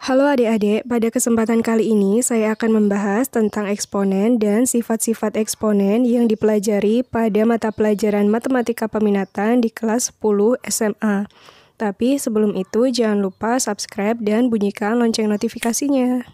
Halo adik-adik, pada kesempatan kali ini saya akan membahas tentang eksponen dan sifat-sifat eksponen yang dipelajari pada mata pelajaran Matematika Peminatan di kelas 10 SMA. Tapi sebelum itu jangan lupa subscribe dan bunyikan lonceng notifikasinya.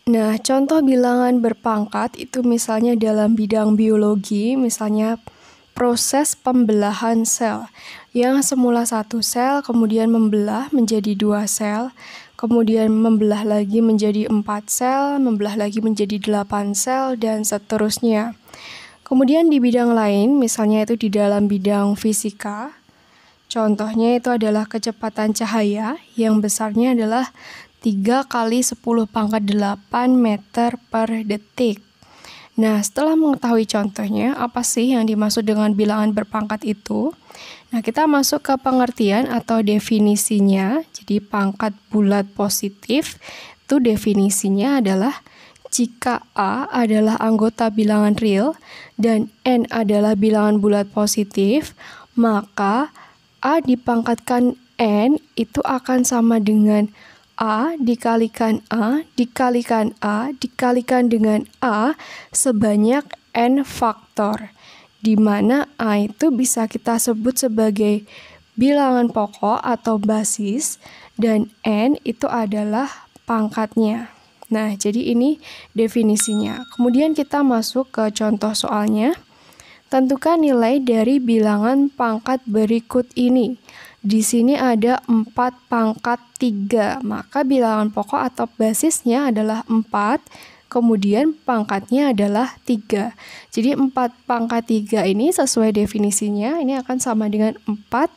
Nah, contoh bilangan berpangkat itu misalnya dalam bidang biologi, misalnya proses pembelahan sel, yang semula satu sel, kemudian membelah menjadi 2 sel, kemudian membelah lagi menjadi 4 sel, membelah lagi menjadi 8 sel, dan seterusnya. Kemudian di bidang lain, misalnya itu di dalam bidang fisika, contohnya itu adalah kecepatan cahaya yang besarnya adalah 3 kali 10 pangkat 8 meter per detik. Nah, setelah mengetahui contohnya, apa sih yang dimaksud dengan bilangan berpangkat itu? Nah, kita masuk ke pengertian atau definisinya. Jadi, pangkat bulat positif itu definisinya adalah jika A adalah anggota bilangan real dan N adalah bilangan bulat positif, maka A dipangkatkan N itu akan sama dengan A dikalikan A dikalikan A dikalikan dengan A sebanyak N faktor, di mana A itu bisa kita sebut sebagai bilangan pokok atau basis dan N itu adalah pangkatnya. Nah, jadi ini definisinya. Kemudian kita masuk ke contoh soalnya. Tentukan nilai dari bilangan pangkat berikut ini. Di sini ada 4 pangkat 3, maka bilangan pokok atau basisnya adalah 4, kemudian pangkatnya adalah 3. Jadi 4 pangkat 3 ini sesuai definisinya, ini akan sama dengan 4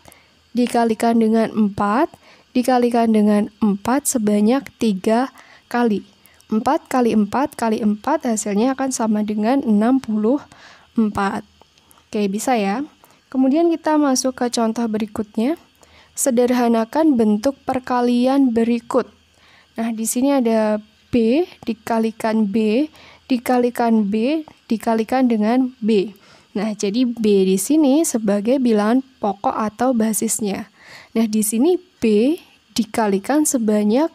dikalikan dengan 4 dikalikan dengan 4 sebanyak 3 kali. 4 kali 4 kali 4 hasilnya akan sama dengan 64. Oke, bisa ya. Kemudian kita masuk ke contoh berikutnya. Sederhanakan bentuk perkalian berikut. Nah, di sini ada B dikalikan B dikalikan B dikalikan dengan B. Nah, jadi B di sini sebagai bilangan pokok atau basisnya. Nah, di sini B dikalikan sebanyak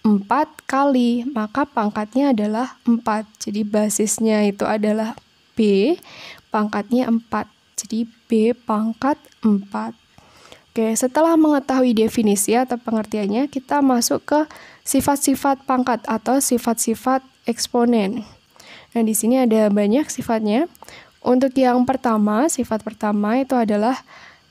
4 kali, maka pangkatnya adalah 4. Jadi basisnya itu adalah B, pangkatnya 4. Jadi B pangkat 4. Oke, setelah mengetahui definisi atau pengertiannya, kita masuk ke sifat-sifat pangkat atau sifat-sifat eksponen. Nah, di sini ada banyak sifatnya. Untuk yang pertama, sifat pertama itu adalah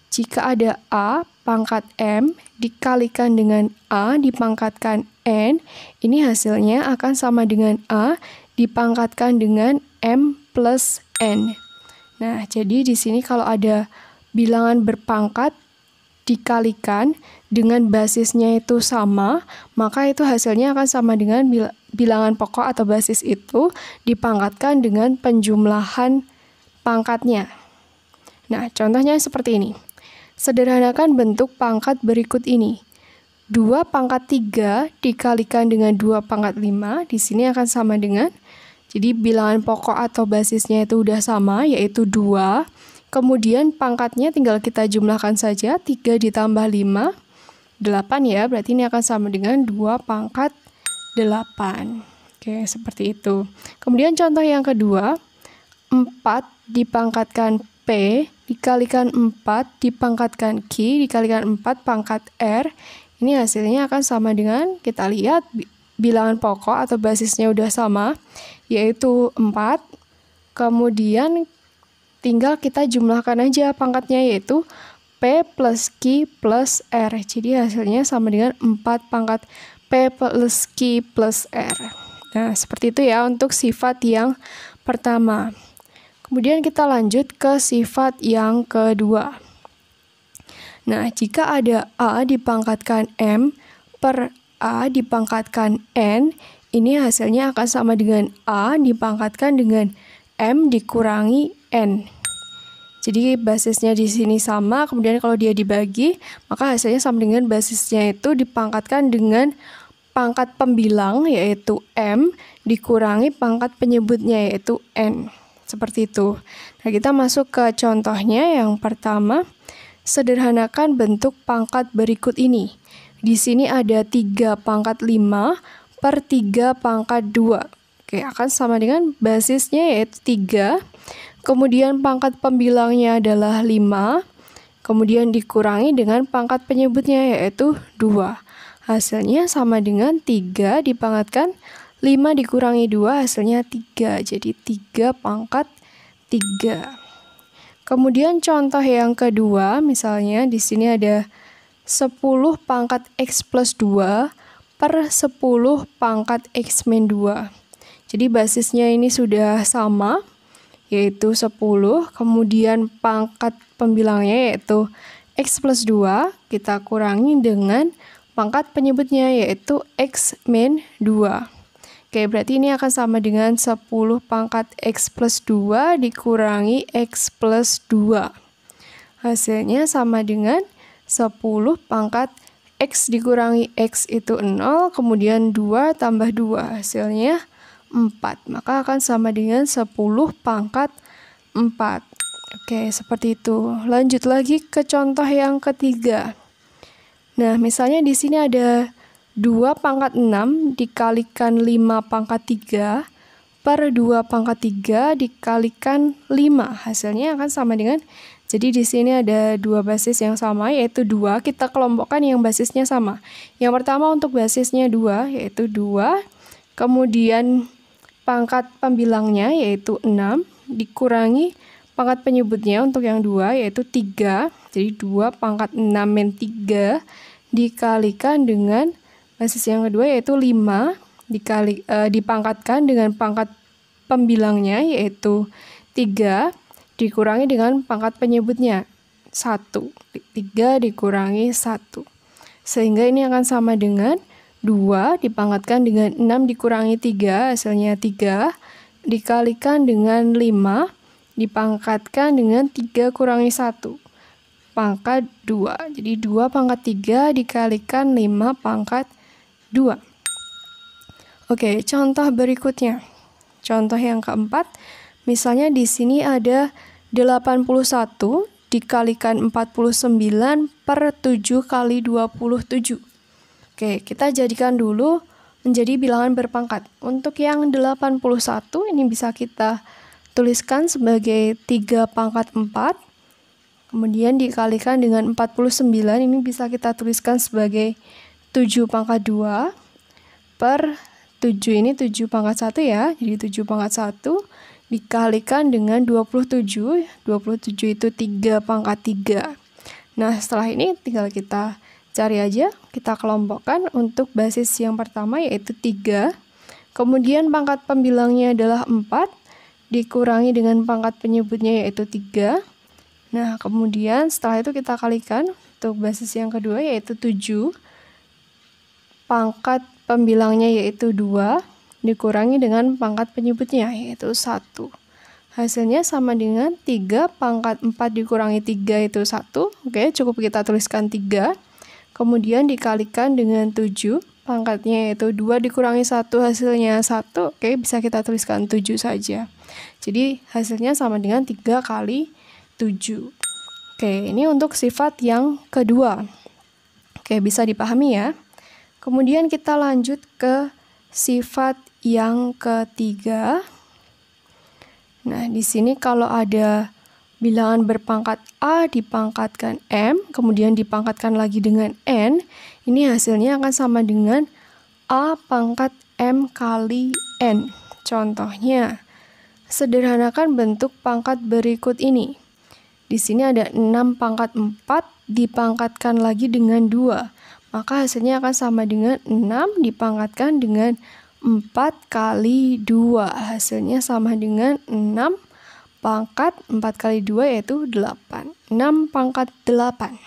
jika ada A pangkat M dikalikan dengan A dipangkatkan N, ini hasilnya akan sama dengan A dipangkatkan dengan M plus N. Nah, jadi di sini kalau ada bilangan berpangkat dikalikan dengan basisnya itu sama, maka itu hasilnya akan sama dengan bilangan pokok atau basis itu dipangkatkan dengan penjumlahan pangkatnya. Nah, contohnya seperti ini. Sederhanakan bentuk pangkat berikut ini. 2 pangkat 3 dikalikan dengan 2 pangkat 5, di sini akan sama dengan, jadi bilangan pokok atau basisnya itu udah sama, yaitu 2. Kemudian pangkatnya tinggal kita jumlahkan saja, 3 ditambah 5, 8 ya, berarti ini akan sama dengan 2 pangkat 8. Oke, seperti itu. Kemudian contoh yang kedua, 4 dipangkatkan P, dikalikan 4, dipangkatkan Q, dikalikan 4 pangkat R, ini hasilnya akan sama dengan, kita lihat, bilangan pokok atau basisnya udah sama, yaitu 4, kemudian tinggal kita jumlahkan aja pangkatnya, yaitu P plus Q plus R. Jadi hasilnya sama dengan 4 pangkat P plus Q plus R. Nah, seperti itu ya untuk sifat yang pertama. Kemudian kita lanjut ke sifat yang kedua. Nah, jika ada A dipangkatkan M per A dipangkatkan N, ini hasilnya akan sama dengan A dipangkatkan dengan M dikurangi N. Jadi basisnya di sini sama, kemudian kalau dia dibagi, maka hasilnya sama dengan basisnya itu dipangkatkan dengan pangkat pembilang, yaitu M, dikurangi pangkat penyebutnya, yaitu N. Seperti itu. Nah, kita masuk ke contohnya yang pertama. Sederhanakan bentuk pangkat berikut ini. Di sini ada 3 pangkat 5 per 3 pangkat 2. Oke, akan sama dengan basisnya yaitu 3. Kemudian pangkat pembilangnya adalah 5. Kemudian dikurangi dengan pangkat penyebutnya yaitu 2. Hasilnya sama dengan 3 dipangkatkan 5 dikurangi 2 hasilnya 3. Jadi 3 pangkat 3. Kemudian contoh yang kedua, misalnya di sini ada 10 pangkat X plus 2 per 10 pangkat X min 2. Jadi basisnya ini sudah sama, yaitu 10. Kemudian pangkat pembilangnya yaitu X plus 2, kita kurangi dengan pangkat penyebutnya yaitu X min 2. Oke, berarti ini akan sama dengan 10 pangkat X plus 2 dikurangi X plus 2. Hasilnya sama dengan 10 pangkat X dikurangi X itu 0, kemudian 2 tambah 2, hasilnya 4. Maka akan sama dengan 10 pangkat 4. Oke, seperti itu. Lanjut lagi ke contoh yang ketiga. Nah, misalnya di sini ada 2 pangkat 6 dikalikan 5 pangkat 3 per 2 pangkat 3 dikalikan 5. Hasilnya akan sama dengan, jadi di sini ada 2 basis yang sama yaitu 2. Kita kelompokkan yang basisnya sama. Yang pertama untuk basisnya 2 yaitu 2. Kemudian pangkat pembilangnya yaitu 6 dikurangi pangkat penyebutnya untuk yang 2 yaitu 3. Jadi 2 pangkat 6 min 3 dikalikan dengan basis yang kedua yaitu 5 dipangkatkan dengan pangkat pembilangnya yaitu 3 dikurangi dengan pangkat penyebutnya 1. 3 dikurangi 1. Sehingga ini akan sama dengan 2 dipangkatkan dengan 6 dikurangi 3 hasilnya 3 dikalikan dengan 5 dipangkatkan dengan 3 kurangi 1 pangkat 2. Jadi 2 pangkat 3 dikalikan 5 pangkat 2. Oke, contoh berikutnya. Contoh yang keempat, misalnya di sini ada 81 dikalikan 49 per 7 kali 27. Oke, kita jadikan dulu menjadi bilangan berpangkat. Untuk yang 81 ini bisa kita tuliskan sebagai 3 pangkat 4. Kemudian dikalikan dengan 49 ini bisa kita tuliskan sebagai 7 pangkat 2 per 7 ini 7 pangkat 1 ya. Jadi 7 pangkat 1 dikalikan dengan 27. 27 itu 3 pangkat 3. Nah, setelah ini tinggal kita cari aja. Kita kelompokkan untuk basis yang pertama yaitu 3. Kemudian pangkat pembilangnya adalah 4. Dikurangi dengan pangkat penyebutnya yaitu 3. Nah, kemudian setelah itu kita kalikan untuk basis yang kedua yaitu 7. Pangkat pembilangnya yaitu 2 dikurangi dengan pangkat penyebutnya yaitu 1. Hasilnya sama dengan 3 pangkat 4 dikurangi 3 itu 1. Oke, cukup kita tuliskan 3. Kemudian dikalikan dengan 7. Pangkatnya yaitu 2 dikurangi 1 hasilnya 1. Oke, bisa kita tuliskan 7 saja. Jadi hasilnya sama dengan 3 kali 7. Oke, ini untuk sifat yang kedua. Oke, bisa dipahami ya. Kemudian kita lanjut ke sifat yang ketiga. Nah, di sini kalau ada bilangan berpangkat A dipangkatkan M, kemudian dipangkatkan lagi dengan N, ini hasilnya akan sama dengan A pangkat M kali N. Contohnya, sederhanakan bentuk pangkat berikut ini. Di sini ada 6 pangkat 4 dipangkatkan lagi dengan 2. Maka hasilnya akan sama dengan 6 dipangkatkan dengan 4 kali 2. Hasilnya sama dengan 6 pangkat 4 kali 2 yaitu 8. 6 pangkat 8.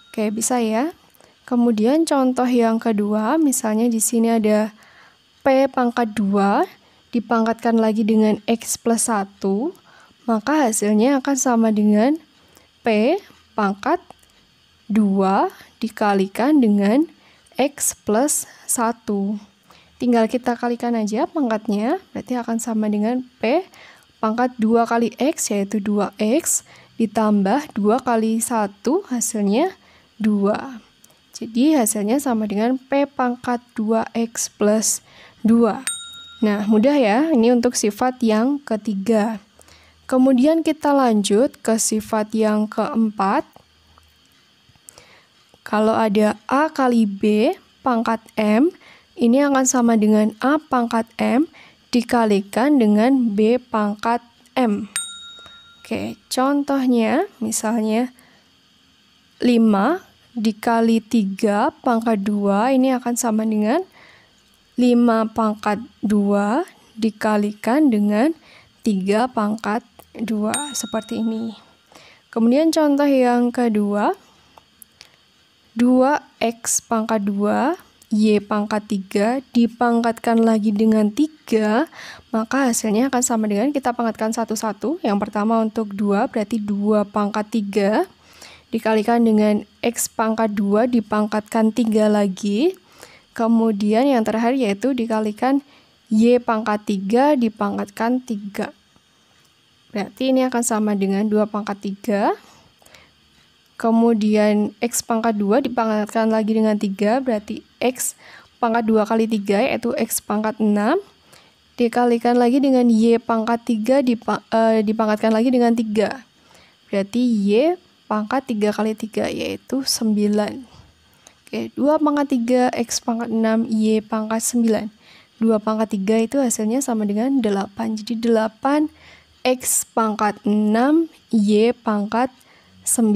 Oke, bisa ya. Kemudian contoh yang kedua, misalnya di sini ada P pangkat 2 dipangkatkan lagi dengan X plus 1. Maka hasilnya akan sama dengan P pangkat 2 dikalikan dengan X plus 1. Tinggal kita kalikan aja pangkatnya, berarti akan sama dengan P pangkat 2 kali X yaitu 2X ditambah 2 kali 1 hasilnya 2. Jadi hasilnya sama dengan P pangkat 2X plus 2. Nah, mudah ya, ini untuk sifat yang ketiga. Kemudian kita lanjut ke sifat yang keempat. Kalau ada A kali B pangkat M, ini akan sama dengan A pangkat M dikalikan dengan B pangkat M. Oke, contohnya misalnya 5 dikali 3 pangkat 2, ini akan sama dengan 5 pangkat 2 dikalikan dengan 3 pangkat 2, seperti ini. Kemudian contoh yang kedua, 2X pangkat 2, Y pangkat 3 dipangkatkan lagi dengan 3, maka hasilnya akan sama dengan kita pangkatkan satu-satu. Yang pertama untuk 2 berarti 2 pangkat 3 dikalikan dengan X pangkat 2 dipangkatkan 3 lagi. Kemudian yang terakhir yaitu dikalikan Y pangkat 3 dipangkatkan 3. Berarti ini akan sama dengan 2 pangkat 3. Kemudian X pangkat 2 dipangkatkan lagi dengan 3, berarti X pangkat 2 kali 3 yaitu X pangkat 6. Dikalikan lagi dengan Y pangkat 3 dipangkatkan lagi dengan 3. Berarti Y pangkat 3 kali 3 yaitu 9. Oke, 2 pangkat 3 X pangkat 6 Y pangkat 9. 2 pangkat 3 itu hasilnya sama dengan 8. Jadi 8 X pangkat 6 Y pangkat 9.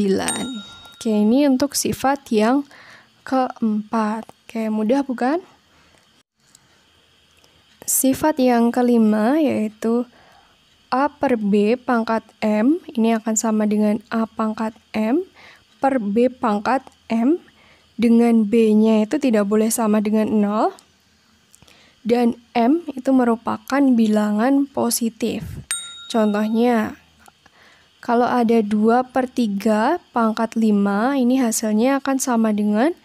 Oke, ini untuk sifat yang keempat. Oke, mudah bukan? Sifat yang kelima yaitu A per B pangkat M, ini akan sama dengan A pangkat M per B pangkat M, dengan B-nya itu tidak boleh sama dengan 0, dan M itu merupakan bilangan positif. Contohnya, kalau ada 2 per 3 pangkat 5, ini hasilnya akan sama dengan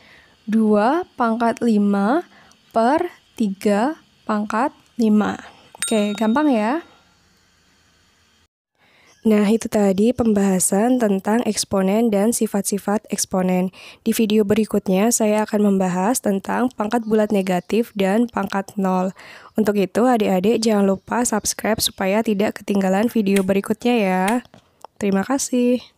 2 pangkat 5 per 3 pangkat 5. Oke, gampang ya? Nah, itu tadi pembahasan tentang eksponen dan sifat-sifat eksponen. Di video berikutnya, saya akan membahas tentang pangkat bulat negatif dan pangkat 0. Untuk itu, adik-adik jangan lupa subscribe supaya tidak ketinggalan video berikutnya ya. Terima kasih.